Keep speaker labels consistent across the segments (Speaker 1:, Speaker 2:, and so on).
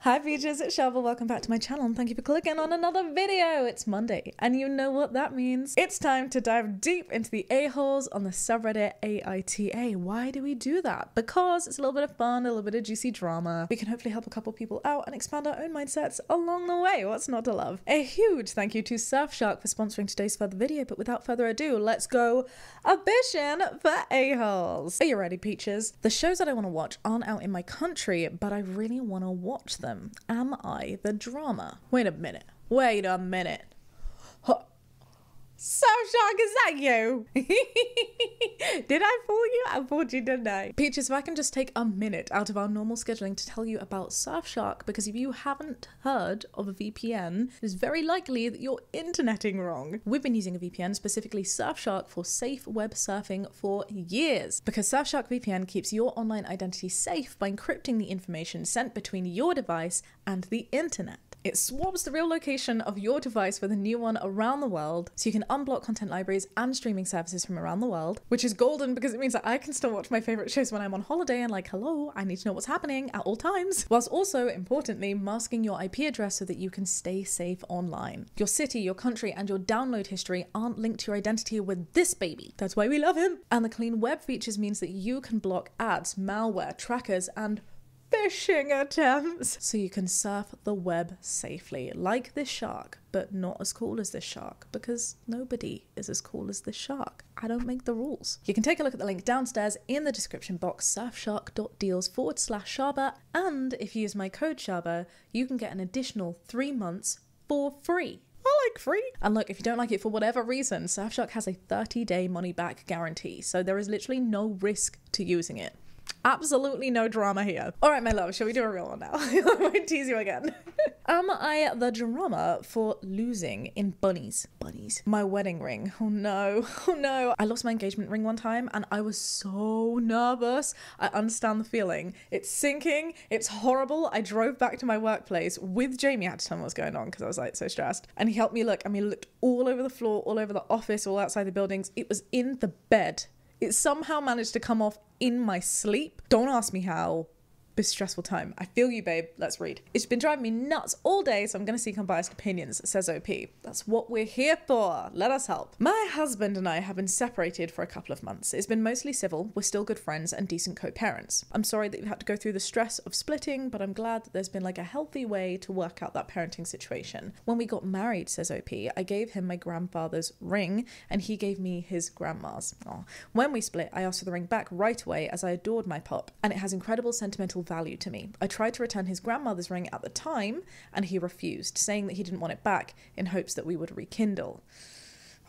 Speaker 1: Hi Peaches, it's Shaaba. Welcome back to my channel and thank you for clicking on another video. It's Monday and you know what that means. It's time to dive deep into the a-holes on the subreddit AITA. Why do we do that? Because it's a little bit of fun, a little bit of juicy drama. We can hopefully help a couple people out and expand our own mindsets along the way. What's not to love? A huge thank you to Surfshark for sponsoring today's further video, but without further ado, let's go a-bishing for a-holes. Are you ready, Peaches? The shows that I want to watch aren't out in my country, but I really want to watch them. Am I the drama? Wait a minute. Surfshark, is that you? Did I fool you? I fooled you, didn't I? Peaches, if I can just take a minute out of our normal scheduling to tell you about Surfshark, because if you haven't heard of a VPN, it's very likely that you're interneting wrong. We've been using a VPN, specifically Surfshark, for safe web surfing for years, because Surfshark VPN keeps your online identity safe by encrypting the information sent between your device and the internet. It swaps the real location of your device with a new one around the world, so you can unblock content libraries and streaming services from around the world, which is golden because it means that I can still watch my favorite shows when I'm on holiday and like, hello, I need to know what's happening at all times, whilst also, importantly, masking your IP address so that you can stay safe online. Your city, your country, and your download history aren't linked to your identity with this baby. That's why we love him. And the clean web features means that you can block ads, malware, trackers, and phishing attempts, so you can surf the web safely, like this shark, but not as cool as this shark, because nobody is as cool as this shark. I don't make the rules. You can take a look at the link downstairs in the description box, surfshark.deals/Shaaba, and if you use my code Shaaba, you can get an additional 3 months for free. I like free. And look, if you don't like it for whatever reason, Surfshark has a 30-day money-back guarantee, so there is literally no risk to using it. Absolutely no drama here. All right, my love, shall we do a real one now? I won't tease you again. Am I the drama for losing in bunnies? My wedding ring. Oh no. I lost my engagement ring one time and I was so nervous. I understand the feeling. It's sinking. It's horrible. I drove back to my workplace with Jamie. I had to tell him what was going on because I was like so stressed. And he helped me look. I mean, looked all over the floor, all over the office, all outside the buildings. It was in the bed. It somehow managed to come off in my sleep. Don't ask me how. This stressful time. I feel you, babe. Let's read. It's been driving me nuts all day, so I'm going to seek unbiased opinions, says OP. That's what we're here for. Let us help. My husband and I have been separated for a couple of months. It's been mostly civil. We're still good friends and decent co-parents. I'm sorry that you've had to go through the stress of splitting, but I'm glad that there's been like a healthy way to work out that parenting situation. When we got married, says OP, I gave him my grandfather's ring and he gave me his grandma's. Oh. When we split, I asked for the ring back right away as I adored my pop, and it has incredible sentimental value to me. I tried to return his grandmother's ring at the time and he refused, saying that he didn't want it back in hopes that we would rekindle.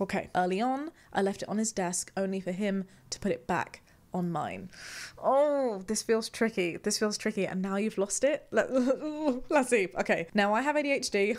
Speaker 1: Okay, early on, I left it on his desk only for him to put it back on mine. Oh, this feels tricky. And now you've lost it. Let's see. Okay, now I have ADHD.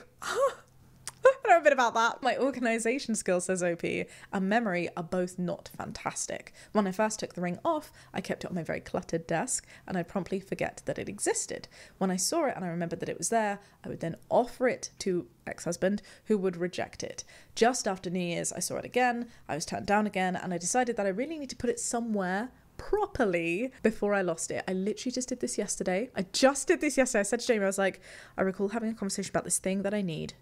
Speaker 1: I know a bit about that. My organization skills, says OP, and memory are both not fantastic. When I first took the ring off, I kept it on my very cluttered desk and I'd promptly forget that it existed. When I saw it and I remembered that it was there, I would then offer it to ex-husband, who would reject it. Just after New Year's, I saw it again, I was turned down again, and I decided that I really need to put it somewhere properly before I lost it. I literally just did this yesterday. I said to Jamie, I was like, I recall having a conversation about this thing that I need.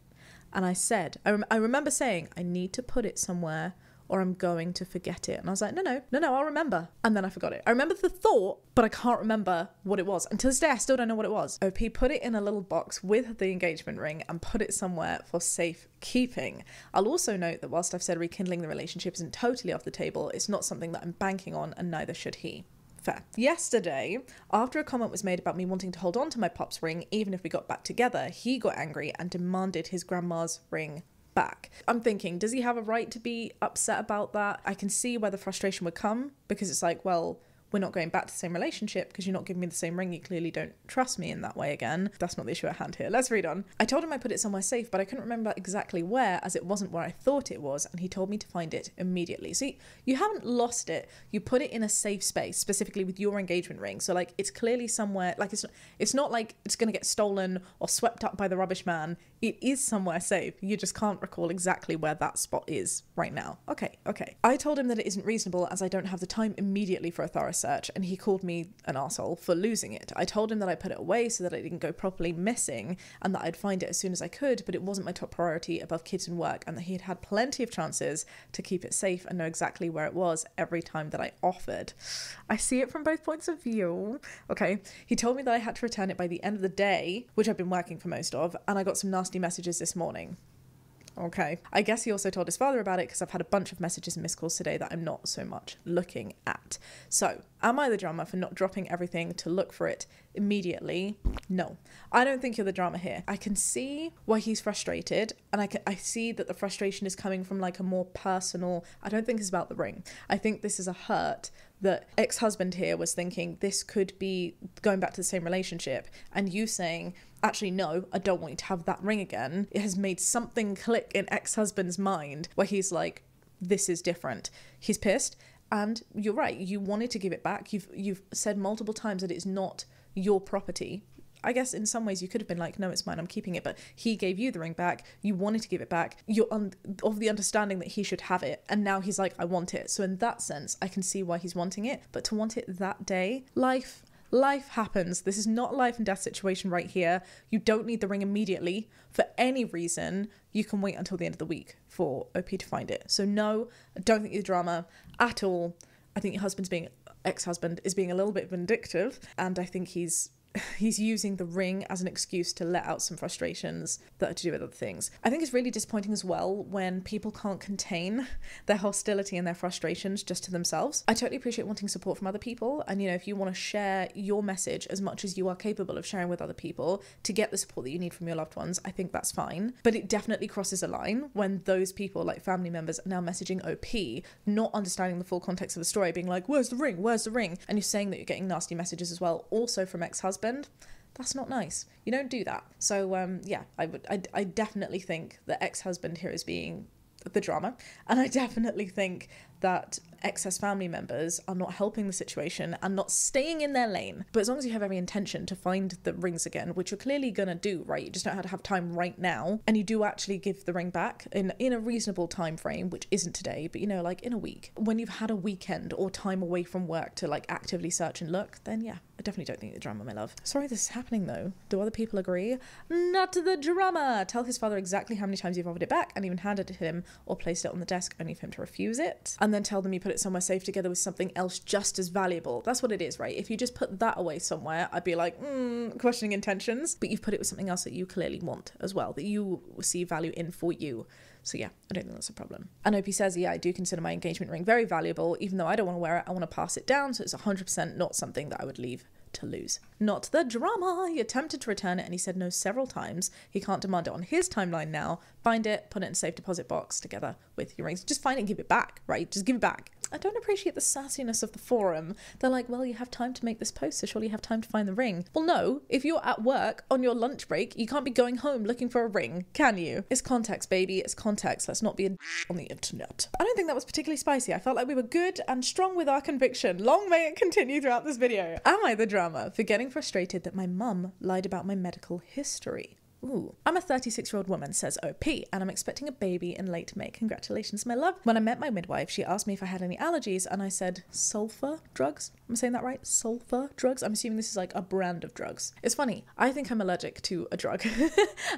Speaker 1: And I said, I remember saying, I need to put it somewhere or I'm going to forget it. And I was like, no, I'll remember. And then I forgot it. I remember the thought, but I can't remember what it was. Until this day, I still don't know what it was. OP put it in a little box with the engagement ring and put it somewhere for safe keeping. I'll also note that whilst I've said rekindling the relationship isn't totally off the table, it's not something that I'm banking on, and neither should he. Fair. Yesterday, after a comment was made about me wanting to hold on to my pop's ring even if we got back together, he got angry and demanded his grandma's ring back. I'm thinking, does he have a right to be upset about that? I can see where the frustration would come, because it's like, well, we're not going back to the same relationship because you're not giving me the same ring. You clearly don't trust me in that way again. That's not the issue at hand here. Let's read on. I told him I put it somewhere safe, but I couldn't remember exactly where, as it wasn't where I thought it was, and he told me to find it immediately. See, you haven't lost it. You put it in a safe space, specifically with your engagement ring. So like, it's clearly somewhere, like it's not like it's going to get stolen or swept up by the rubbish man. It is somewhere safe. You just can't recall exactly where that spot is right now. Okay. I told him that it isn't reasonable as I don't have the time immediately for a thorough search. search and he called me an arsehole for losing it. I told him that I put it away so that it didn't go properly missing and that I'd find it as soon as I could, but it wasn't my top priority above kids and work, and that he'd had plenty of chances to keep it safe and know exactly where it was every time that I offered. I see it from both points of view. Okay, he told me that I had to return it by the end of the day, which I've been working for most of, and I got some nasty messages this morning. Okay. I guess he also told his father about it because I've had a bunch of messages and missed calls today that I'm not so much looking at. So, am I the drama for not dropping everything to look for it immediately? No. I don't think you're the drama here. I can see why he's frustrated, and I see that the frustration is coming from like a more personal, I don't think it's about the ring. I think this is a hurt that ex-husband here was thinking this could be going back to the same relationship, and you saying, actually, no, I don't want you to have that ring again. It has made something click in ex-husband's mind where he's like, this is different. He's pissed, and you're right. You wanted to give it back. You've said multiple times that it's not your property. I guess in some ways you could have been like, no, it's mine, I'm keeping it. But he gave you the ring back. You wanted to give it back. You're of the understanding that he should have it. And now he's like, I want it. So in that sense, I can see why he's wanting it. But to want it that day, life happens. This is not a life and death situation right here. You don't need the ring immediately for any reason. You can wait until the end of the week for OP to find it. So no, I don't think you're drama at all. I think your ex-husband is being a little bit vindictive, and I think he's using the ring as an excuse to let out some frustrations that are to do with other things. I think it's really disappointing as well when people can't contain their hostility and their frustrations just to themselves. I totally appreciate wanting support from other people, and if you want to share your message as much as you are capable of sharing with other people to get the support that you need from your loved ones, I think that's fine. But it definitely crosses a line when those people, like family members, are now messaging OP, not understanding the full context of the story, being like, where's the ring? Where's the ring? And you're saying that you're getting nasty messages as well, also from ex-husband. That's not nice. You don't do that. So yeah, I definitely think that ex-husband here is being the drama, and I definitely think that excess family members are not helping the situation and not staying in their lane. But as long as you have every intention to find the rings again, which you're clearly gonna do, right? You just don't have time right now, and you do actually give the ring back in a reasonable time frame, which isn't today, but like in a week, when you've had a weekend or time away from work to like actively search and look, then yeah, I definitely don't think the drama, my love. Sorry this is happening though. Do other people agree? Not the drama. Tell his father exactly how many times you've offered it back and even handed it to him or placed it on the desk only for him to refuse it. And then tell them you put it somewhere safe together with something else just as valuable. That's what it is, right? If you just put that away somewhere, I'd be like, questioning intentions. But you've put it with something else that you clearly want as well, that you see value in for you. So yeah, I don't think that's a problem. And Opie says, yeah, I do consider my engagement ring very valuable. Even though I don't want to wear it, I want to pass it down. So it's 100% not something that I would leave to lose. Not the drama. He attempted to return it and he said no several times. He can't demand it on his timeline now. Find it, put it in a safe deposit box together with your rings. Just find it and give it back, right? Just give it back. I don't appreciate the sassiness of the forum. They're like, well, you have time to make this post, so surely you have time to find the ring. Well, no, if you're at work on your lunch break, you can't be going home looking for a ring, can you? It's context, baby. It's context. Let's not be on the internet. I don't think that was particularly spicy. I felt like we were good and strong with our conviction. Long may it continue throughout this video. Am I the drama for getting frustrated that my mum lied about my medical history? Ooh. I'm a 36-year-old woman, says OP, and I'm expecting a baby in late May. Congratulations, my love. When I met my midwife, she asked me if I had any allergies, and I said, sulfur drugs? Am I saying that right? Sulfur drugs? I'm assuming this is like a brand of drugs. It's funny. I think I'm allergic to a drug,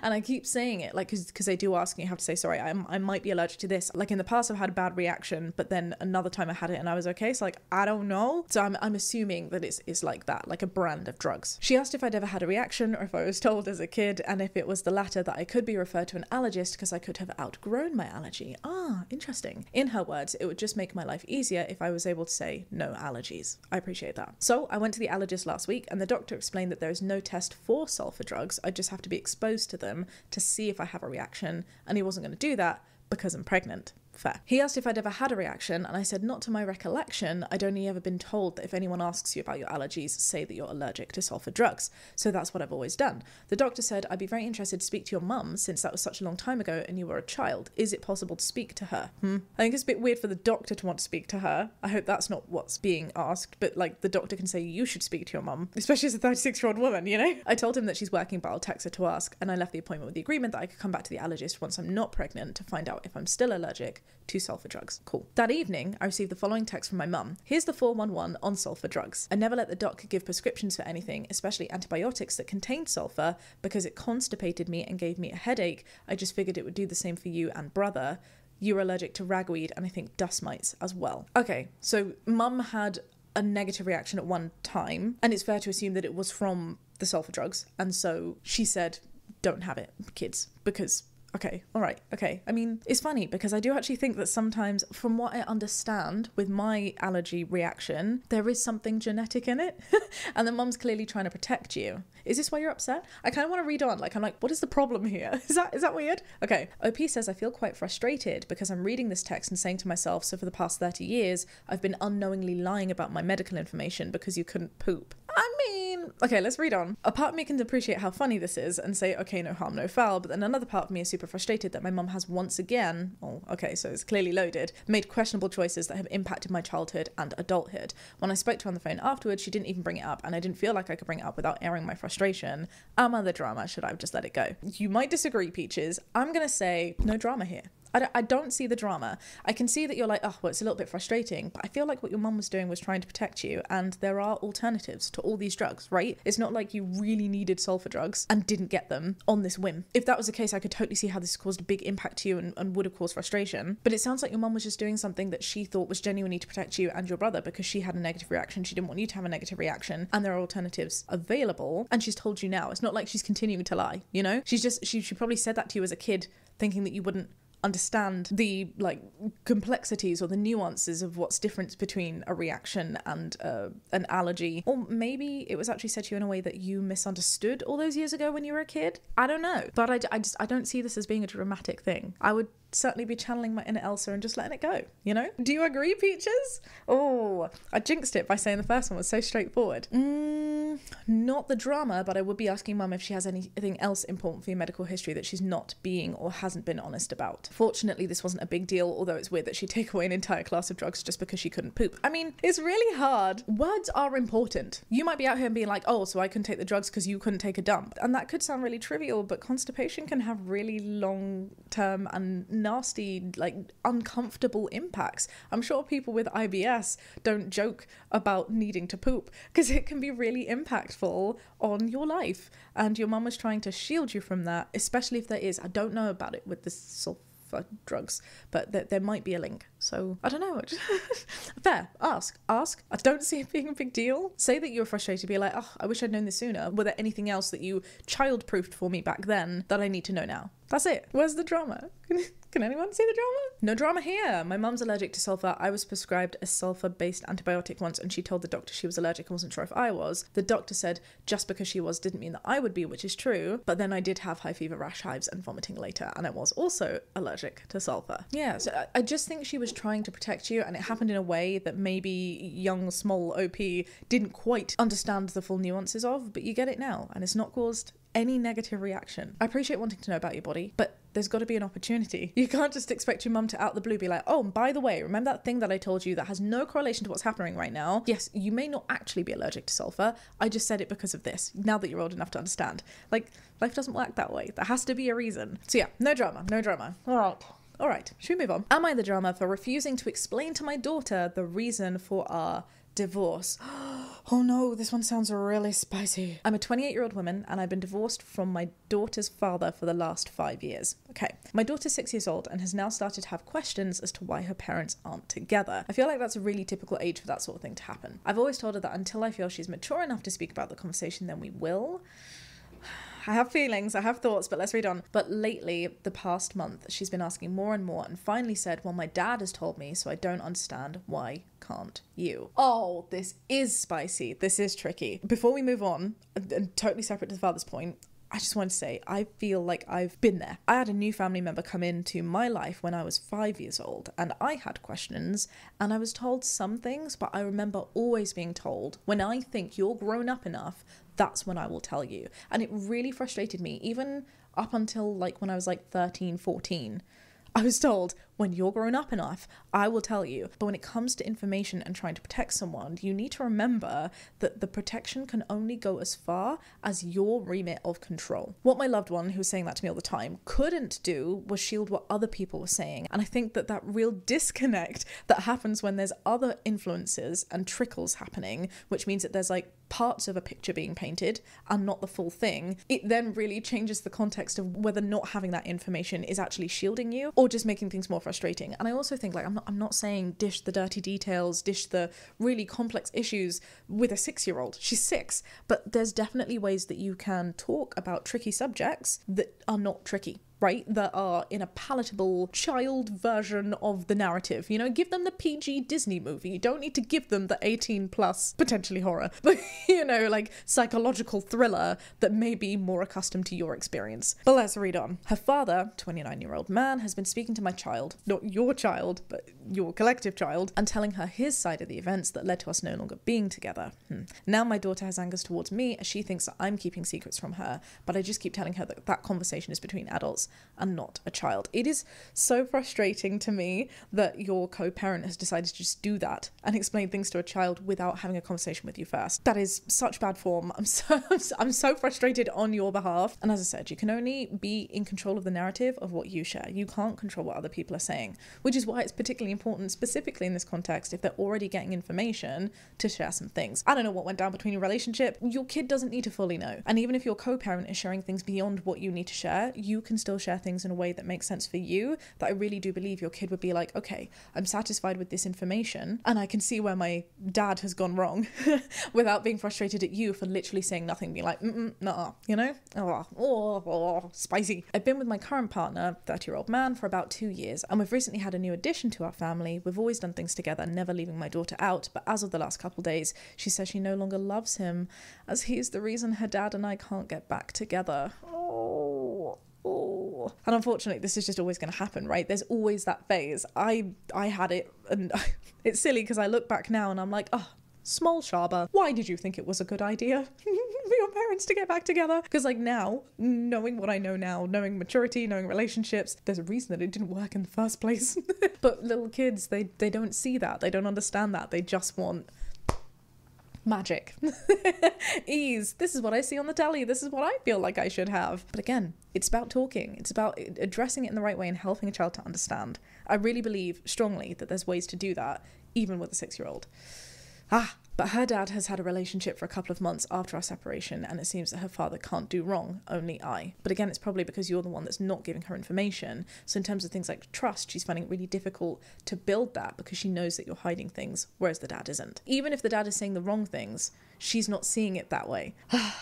Speaker 1: and I keep saying it, like, because they do ask, and you have to say, sorry, I might be allergic to this. Like, in the past, I've had a bad reaction, but then another time I had it, and I was okay. So, like, I don't know. So I'm assuming that it's like that, like a brand of drugs. She asked if I'd ever had a reaction, or if I was told as a kid, and if it was the latter, that I could be referred to an allergist because I could have outgrown my allergy. Ah, interesting. In her words, it would just make my life easier if I was able to say no allergies. I appreciate that. So I went to the allergist last week and the doctor explained that there is no test for sulfur drugs. I just have to be exposed to them to see if I have a reaction, and he wasn't going to do that because I'm pregnant. Fair. He asked if I'd ever had a reaction, and I said, not to my recollection. I'd only ever been told that if anyone asks you about your allergies, say that you're allergic to sulfur drugs. So that's what I've always done. The doctor said, I'd be very interested to speak to your mum since that was such a long time ago and you were a child. Is it possible to speak to her? I think it's a bit weird for the doctor to want to speak to her. I hope that's not what's being asked, but like the doctor can say you should speak to your mum, especially as a 36-year-old woman, you know? I told him that she's working, but I'll text her to ask, and I left the appointment with the agreement that I could come back to the allergist once I'm not pregnant to find out if I'm still allergic to sulfur drugs. Cool. That evening, I received the following text from my mum. Here's the 411 on sulfur drugs. I never let the doctor give prescriptions for anything, especially antibiotics that contained sulfur, because it constipated me and gave me a headache. I just figured it would do the same for you and brother. You're allergic to ragweed and I think dust mites as well. Okay, so mum had a negative reaction at one time, and it's fair to assume that it was from the sulfur drugs, and so she said, don't have it, kids, because okay, all right, okay. I mean, it's funny because I do actually think that sometimes, from what I understand with my allergy reaction, there is something genetic in it. And the mum's clearly trying to protect you. Is this why you're upset? I kind of want to read on. Like, I'm like, what is the problem here? Is that weird? Okay. OP says, I feel quite frustrated because I'm reading this text and saying to myself, so for the past 30 years, I've been unknowingly lying about my medical information because you couldn't poop. I mean, okay, let's read on. A part of me can appreciate how funny this is and say, okay, no harm, no foul, but then another part of me is super frustrated that my mum has once again, oh, okay, so it's clearly loaded, made questionable choices that have impacted my childhood and adulthood. When I spoke to her on the phone afterwards, she didn't even bring it up, and I didn't feel like I could bring it up without airing my frustration. Am I the drama? Should I have just let it go? You might disagree, Peaches. I'm gonna say no drama here. I don't see the drama. I can see that you're like, oh, well, it's a little bit frustrating, but I feel like what your mum was doing was trying to protect you, and there are alternatives to all these drugs, right? It's not like you really needed sulfur drugs and didn't get them on this whim. If that was the case, I could totally see how this caused a big impact to you and would have caused frustration. But it sounds like your mum was just doing something that she thought was genuinely to protect you and your brother because she had a negative reaction. She didn't want you to have a negative reaction, and there are alternatives available, and she's told you now. It's not like she's continuing to lie, you know? She probably said that to you as a kid, thinking that you wouldn't understand the like complexities or the nuances of what's different between a reaction and an allergy. Or maybe it was actually said to you in a way that you misunderstood all those years ago when you were a kid. I don't know, but I don't see this as being a dramatic thing. I would certainly be channeling my inner Elsa and just letting it go, you know? Do you agree, Peaches? Oh, I jinxed it by saying the first one was so straightforward. Not the drama, but I would be asking mum if she has anything else important for your medical history that she's not being or hasn't been honest about. Fortunately, this wasn't a big deal, although it's weird that she'd take away an entire class of drugs just because she couldn't poop. I mean, it's really hard. Words are important. You might be out here and being like, oh, so I couldn't take the drugs because you couldn't take a dump. And that could sound really trivial, but constipation can have really long-term and nasty, like, uncomfortable impacts. I'm sure people with IBS don't joke about needing to poop because it can be really impactful on your life, and your mum was trying to shield you from that, especially if there is, I don't know about it with the sulfur drugs, but there might be a link. So I don't know. Fair. Ask. I don't see it being a big deal. Say that you were frustrated. Be like, oh, I wish I'd known this sooner. Were there anything else that you child-proofed for me back then that I need to know now? That's it. Where's the drama? Can anyone see the drama? No drama here. My mum's allergic to sulfur. I was prescribed a sulfur-based antibiotic once, and she told the doctor she was allergic. I wasn't sure if I was. The doctor said just because she was didn't mean that I would be, which is true. But then I did have high fever, rash, hives, and vomiting later, and I was also allergic to sulfur. Yeah, so I just think she was trying to protect you, and it happened in a way that maybe young, small OP didn't quite understand the full nuances of, but you get it now, and it's not caused any negative reaction. I appreciate wanting to know about your body, but there's got to be an opportunity. You can't just expect your mum to out the blue be like, oh, by the way, remember that thing that I told you that has no correlation to what's happening right now? Yes, you may not actually be allergic to sulfur. I just said it because of this, now that you're old enough to understand. Like, life doesn't work that way. There has to be a reason. So yeah, no drama. All right, should we move on? Am I the drama for refusing to explain to my daughter the reason for our divorce? Oh no, this one sounds really spicy. I'm a 28-year-old woman, and I've been divorced from my daughter's father for the last 5 years. Okay, my daughter's 6 years old and has now started to have questions as to why her parents aren't together. I feel like that's a really typical age for that sort of thing to happen. I've always told her that until I feel she's mature enough to speak about the conversation, then we will. I have feelings, I have thoughts, but let's read on. But lately, the past month, she's been asking more and more, and finally said, well, my dad has told me, so I don't understand. Why can't you? Oh, this is spicy. This is tricky. Before we move on, and totally separate to the father's point, I just want to say, I feel like I've been there. I had a new family member come into my life when I was 5 years old, and I had questions, and I was told some things, but I remember always being told, when I think you're grown up enough, that's when I will tell you. And it really frustrated me, even up until like when I was like 13, 14. I was told, When you're grown up enough, I will tell you. But when it comes to information and trying to protect someone, you need to remember that the protection can only go as far as your remit of control. What my loved one, who was saying that to me all the time, couldn't do was shield what other people were saying. And I think that that real disconnect that happens when there's other influences and trickles happening, which means that there's like parts of a picture being painted and not the full thing, it then really changes the context of whether not having that information is actually shielding you or just making things more frustrating. And I also think, like, I'm not saying dish the dirty details, dish the really complex issues with a 6-year-old. She's 6, but there's definitely ways that you can talk about tricky subjects that are not tricky, right? That are in a palatable child version of the narrative. You know, give them the PG Disney movie. You don't need to give them the 18 plus, potentially horror, but you know, like psychological thriller that may be more accustomed to your experience. But let's read on. Her father, 29-year-old man, has been speaking to my child, not your child, but your collective child, and telling her his side of the events that led to us no longer being together. Now my daughter has angers towards me as she thinks that I'm keeping secrets from her, but I just keep telling her that that conversation is between adults and not a child. It is so frustrating to me that your co-parent has decided to just do that and explain things to a child without having a conversation with you first. That is such bad form. I'm so frustrated on your behalf. And as I said, you can only be in control of the narrative of what you share. You can't control what other people are saying, which is why it's particularly important, specifically in this context, if they're already getting information, to share some things. I don't know what went down between your relationship. Your kid doesn't need to fully know. And even if your co-parent is sharing things beyond what you need to share, you can still share things in a way that makes sense for you, that I really do believe your kid would be like, okay, I'm satisfied with this information and I can see where my dad has gone wrong without being frustrated at you for literally saying nothing, being like, nah, you know? Spicy. I've been with my current partner, 30-year-old man, for about 2 years, and we've recently had a new addition to our family. We've always done things together, never leaving my daughter out, but as of the last couple days, she says she no longer loves him, as he's the reason her dad and I can't get back together. And unfortunately, this is just always going to happen, right? There's always that phase. I had it, and it's silly because I look back now and I'm like, oh, small Shaaba, why did you think it was a good idea for your parents to get back together? Because like now, knowing what I know now, knowing maturity, knowing relationships, there's a reason that it didn't work in the first place. But little kids, they don't see that. They don't understand that. They just want magic. Ease. This is what I see on the telly. This is what I feel like I should have. But again, it's about talking. It's about addressing it in the right way and helping a child to understand. I really believe strongly that there's ways to do that, even with a 6-year-old. But her dad has had a relationship for a couple of months after our separation, and it seems that her father can't do wrong, only I. But again, it's probably because you're the one that's not giving her information. So in terms of things like trust, she's finding it really difficult to build that because she knows that you're hiding things, whereas the dad isn't. Even if the dad is saying the wrong things, she's not seeing it that way.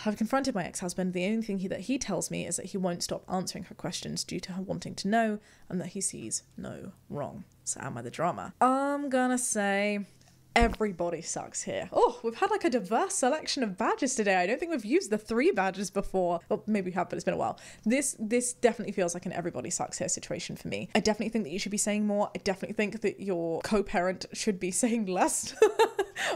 Speaker 1: I've confronted my ex-husband. The only thing that he tells me is that he won't stop answering her questions due to her wanting to know, and that he sees no wrong. So am I the drama? I'm gonna say everybody sucks here. Oh, we've had like a diverse selection of badges today. I don't think we've used the 3 badges before. Well, maybe we have, but it's been a while. This definitely feels like an everybody sucks here situation for me. I definitely think that you should be saying more. I definitely think that your co-parent should be saying less.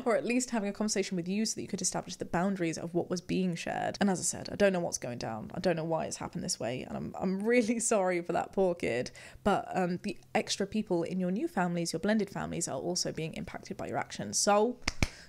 Speaker 1: Or at least having a conversation with you so that you could establish the boundaries of what was being shared. And as I said, I don't know what's going down. I don't know why it's happened this way. And I'm really sorry for that poor kid. But the extra people in your new families, your blended families, are also being impacted by your actions. So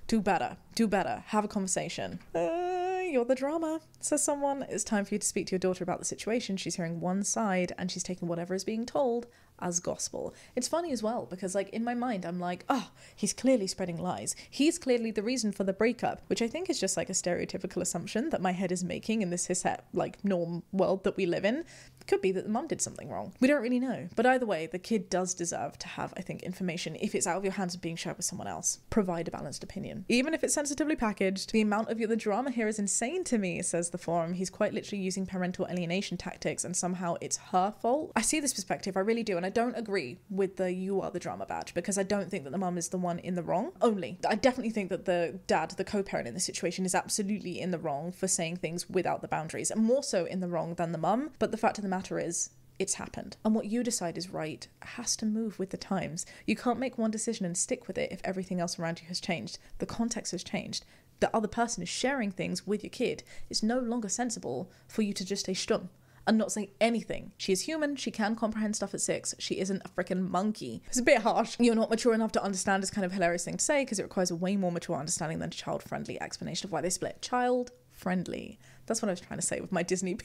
Speaker 1: do better. Do better. Have a conversation. You're the drama, says someone. It's time for you to speak to your daughter about the situation. She's hearing one side and she's taking whatever is being told as gospel. It's funny as well because like in my mind I'm like, oh, he's clearly spreading lies. He's clearly the reason for the breakup, which I think is just like a stereotypical assumption that my head is making in this cis-het like norm world that we live in. It could be that the mum did something wrong. We don't really know. But either way, the kid does deserve to have, I think, information if it's out of your hands and being shared with someone else. Provide a balanced opinion. Even if it's sensitively packaged. The amount of the drama here is insane to me, says the forum. He's quite literally using parental alienation tactics and somehow it's her fault. I see this perspective, I really do, and I don't agree with the you are the drama badge because I don't think that the mum is the one in the wrong. Only, I definitely think that the dad, the co-parent in this situation, is absolutely in the wrong for saying things without the boundaries, and more so in the wrong than the mum. But the fact of the matter is, it's happened. And what you decide is right has to move with the times. You can't make one decision and stick with it if everything else around you has changed. The context has changed. The other person is sharing things with your kid. It's no longer sensible for you to just stay stum and not say anything. She is human. She can comprehend stuff at 6. She isn't a freaking monkey. It's a bit harsh. You're not mature enough to understand is kind of a hilarious thing to say because it requires a way more mature understanding than a child-friendly explanation of why they split. Child-friendly. That's what I was trying to say with my Disney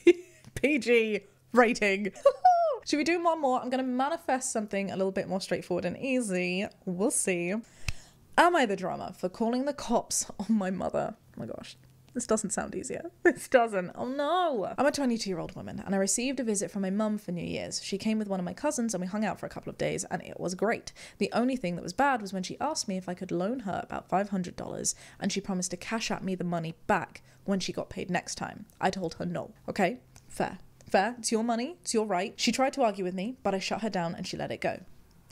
Speaker 1: PG rating. Should we do one more? I'm going to manifest something a little bit more straightforward and easy. We'll see. Am I the drama for calling the cops on my mother? Oh my gosh. This doesn't sound easier. This doesn't. Oh no. I'm a 22-year-old woman and I received a visit from my mum for New Year's. She came with one of my cousins and we hung out for a couple of days and it was great. The only thing that was bad was when she asked me if I could loan her about $500 and she promised to cash at me the money back when she got paid next time. I told her no. Okay, fair. Fair. It's your money. It's your right. She tried to argue with me, but I shut her down and she let it go.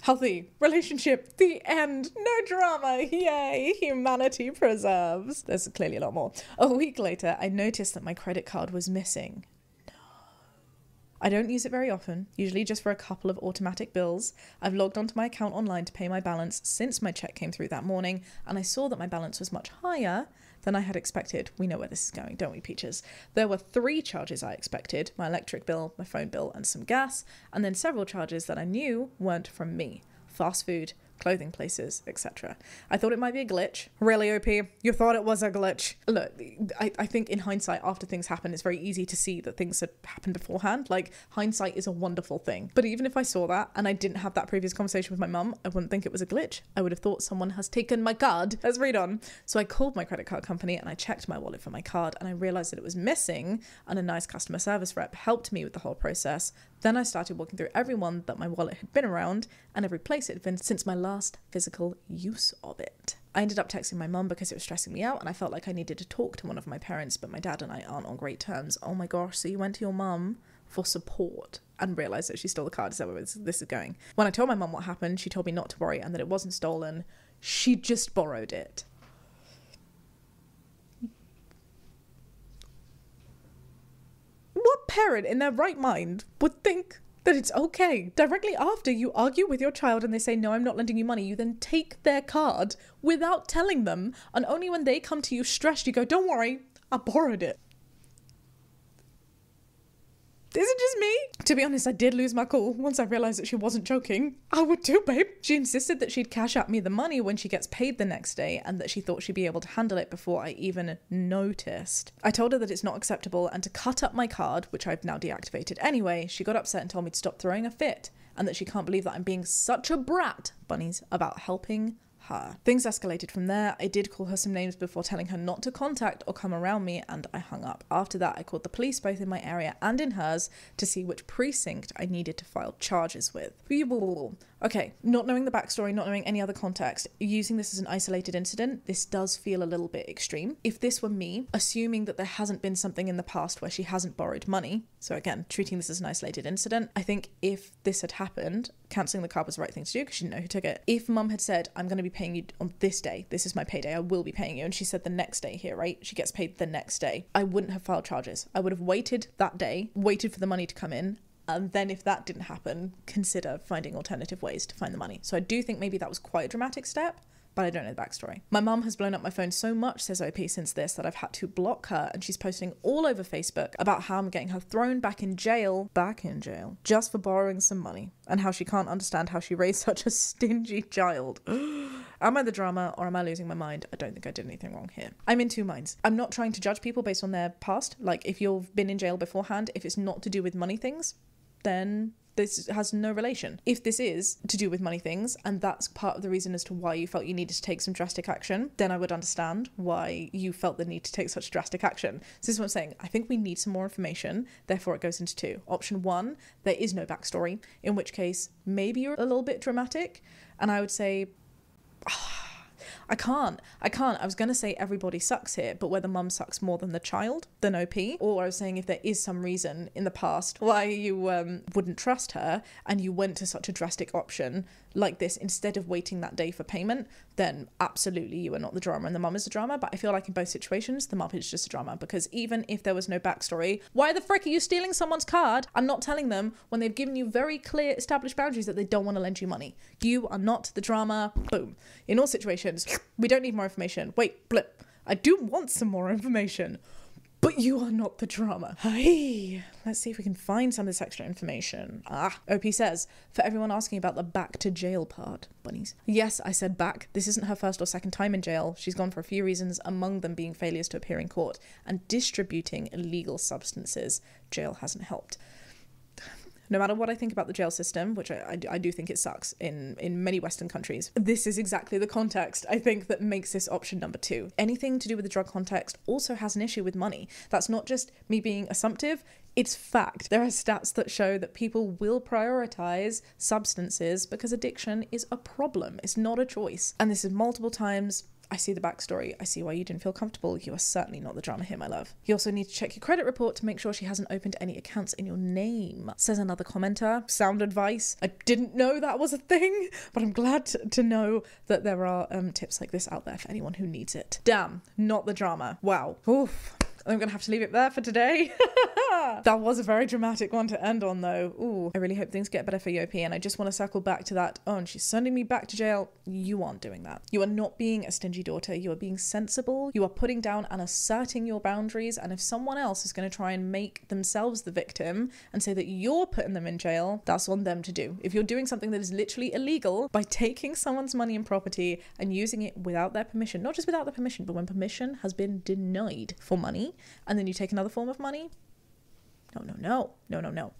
Speaker 1: Healthy relationship, the end, no drama, yay, humanity preserves. There's clearly a lot more. A week later, I noticed that my credit card was missing. No. I don't use it very often, usually just for a couple of automatic bills. I've logged onto my account online to pay my balance since my check came through that morning, and I saw that my balance was much higher than I had expected. We know where this is going, don't we, Peaches? There were 3 charges I expected, my electric bill, my phone bill, and some gas, and then several charges that I knew weren't from me. Fast food, clothing places, etc. I thought it might be a glitch. Really, OP? You thought it was a glitch? Look, I think in hindsight, after things happen, it's very easy to see that things had happened beforehand. Like, hindsight is a wonderful thing. But even if I saw that and I didn't have that previous conversation with my mum, I wouldn't think it was a glitch. I would have thought someone has taken my card. Let's read on. So I called my credit card company and I checked my wallet for my card and I realized that it was missing, and a nice customer service rep helped me with the whole process. Then I started walking through everyone that my wallet had been around and every place it had been since my last physical use of it. I ended up texting my mum because it was stressing me out and I felt like I needed to talk to one of my parents, but my dad and I aren't on great terms. Oh my gosh, so you went to your mum for support and realised that she stole the card? Is that where this is going? When I told my mum what happened, she told me not to worry and that it wasn't stolen. She just borrowed it. What parent in their right mind would think that it's okay? Directly after you argue with your child and they say, no, I'm not lending you money, you then take their card without telling them, and only when they come to you stressed, you go, don't worry, I borrowed it. Is it just me? To be honest, I did lose my cool once I realised that she wasn't joking. I would too, babe. She insisted that she'd cash at me the money when she gets paid the next day and that she thought she'd be able to handle it before I even noticed. I told her that it's not acceptable and to cut up my card, which I've now deactivated anyway. She got upset and told me to stop throwing a fit and that she can't believe that I'm being such a brat, bunnies, about helping her. Things escalated from there. I did call her some names before telling her not to contact or come around me, and I hung up. After that, I called the police both in my area and in hers to see which precinct I needed to file charges with. Okay, not knowing the backstory, not knowing any other context, using this as an isolated incident, this does feel a little bit extreme. If this were me, assuming that there hasn't been something in the past where she hasn't borrowed money, so again, treating this as an isolated incident, I think if this had happened, cancelling the card was the right thing to do because she didn't know who took it. If mum had said, I'm going to be paying you on this day, this is my payday, I will be paying you, and she said the next day here, right? She gets paid the next day. I wouldn't have filed charges. I would have waited that day, waited for the money to come in, and then if that didn't happen, consider finding alternative ways to find the money. So I do think maybe that was quite a dramatic step, but I don't know the backstory. My mum has blown up my phone so much, says OP, since this that I've had to block her, and she's posting all over Facebook about how I'm getting her thrown back in jail, just for borrowing some money, and how she can't understand how she raised such a stingy child. Am I the drama or am I losing my mind? I don't think I did anything wrong here. I'm in two minds. I'm not trying to judge people based on their past. Like, if you've been in jail beforehand, if it's not to do with money things, then this has no relation. If this is to do with money things, and that's part of the reason as to why you felt you needed to take some drastic action, then I would understand why you felt the need to take such drastic action. So this is what I'm saying. I think we need some more information. Therefore, it goes into two. Option one, there is no backstory, in which case maybe you're a little bit dramatic. And I would say, I can't. I was going to say everybody sucks here, but whether mum sucks more than the child, than OP, or I was saying if there is some reason in the past why you wouldn't trust her and you went to such a drastic option like this instead of waiting that day for payment, then absolutely you are not the drama and the mum is the drama. But I feel like in both situations, the mum is just a drama, because even if there was no backstory, why the frick are you stealing someone's card and not telling them when they've given you very clear established boundaries that they don't want to lend you money? You are not the drama. Boom. In all situations, we don't need more information. Wait, blip. I do want some more information. but you are not the drama. Hey, let's see if we can find some of this extra information. OP says, for everyone asking about the back to jail part, bunnies. Yes, I said back. This isn't her first or second time in jail. She's gone for a few reasons, among them being failures to appear in court and distributing illegal substances. Jail hasn't helped. No matter what I think about the jail system, which I do think it sucks in many Western countries, this is exactly the context, I think, that makes this option number 2. Anything to do with the drug context also has an issue with money. That's not just me being assumptive, it's fact. There are stats that show that people will prioritize substances because addiction is a problem. It's not a choice. And this is multiple times. I see the backstory. I see why you didn't feel comfortable. You are certainly not the drama here, my love. You also need to check your credit report to make sure she hasn't opened any accounts in your name, says another commenter. Sound advice. I didn't know that was a thing, but I'm glad to know that there are tips like this out there for anyone who needs it. Damn, not the drama. Wow. Oof. I'm gonna have to leave it there for today. That was a very dramatic one to end on, though. Ooh, I really hope things get better for Yopi, and I just want to circle back to that. Oh, and she's sending me back to jail. You aren't doing that. You are not being a stingy daughter. You are being sensible. You are putting down and asserting your boundaries, and if someone else is going to try and make themselves the victim and say that you're putting them in jail, that's on them to do. If you're doing something that is literally illegal by taking someone's money and property and using it without their permission, not just without their permission, but when permission has been denied for money, and then you take another form of money, no.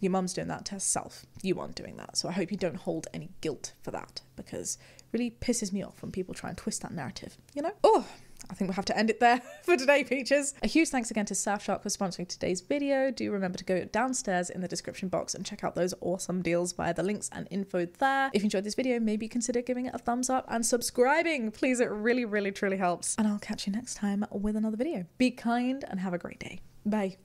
Speaker 1: Your mum's doing that to herself. You aren't doing that. So I hope you don't hold any guilt for that, because it really pisses me off when people try and twist that narrative, you know? Oh, I think we'll have to end it there for today, peaches. A huge thanks again to Surfshark for sponsoring today's video. Do remember to go downstairs in the description box and check out those awesome deals via the links and info there. If you enjoyed this video, maybe consider giving it a thumbs up and subscribing. Please, it really, really, truly helps. And I'll catch you next time with another video. Be kind and have a great day. Bye.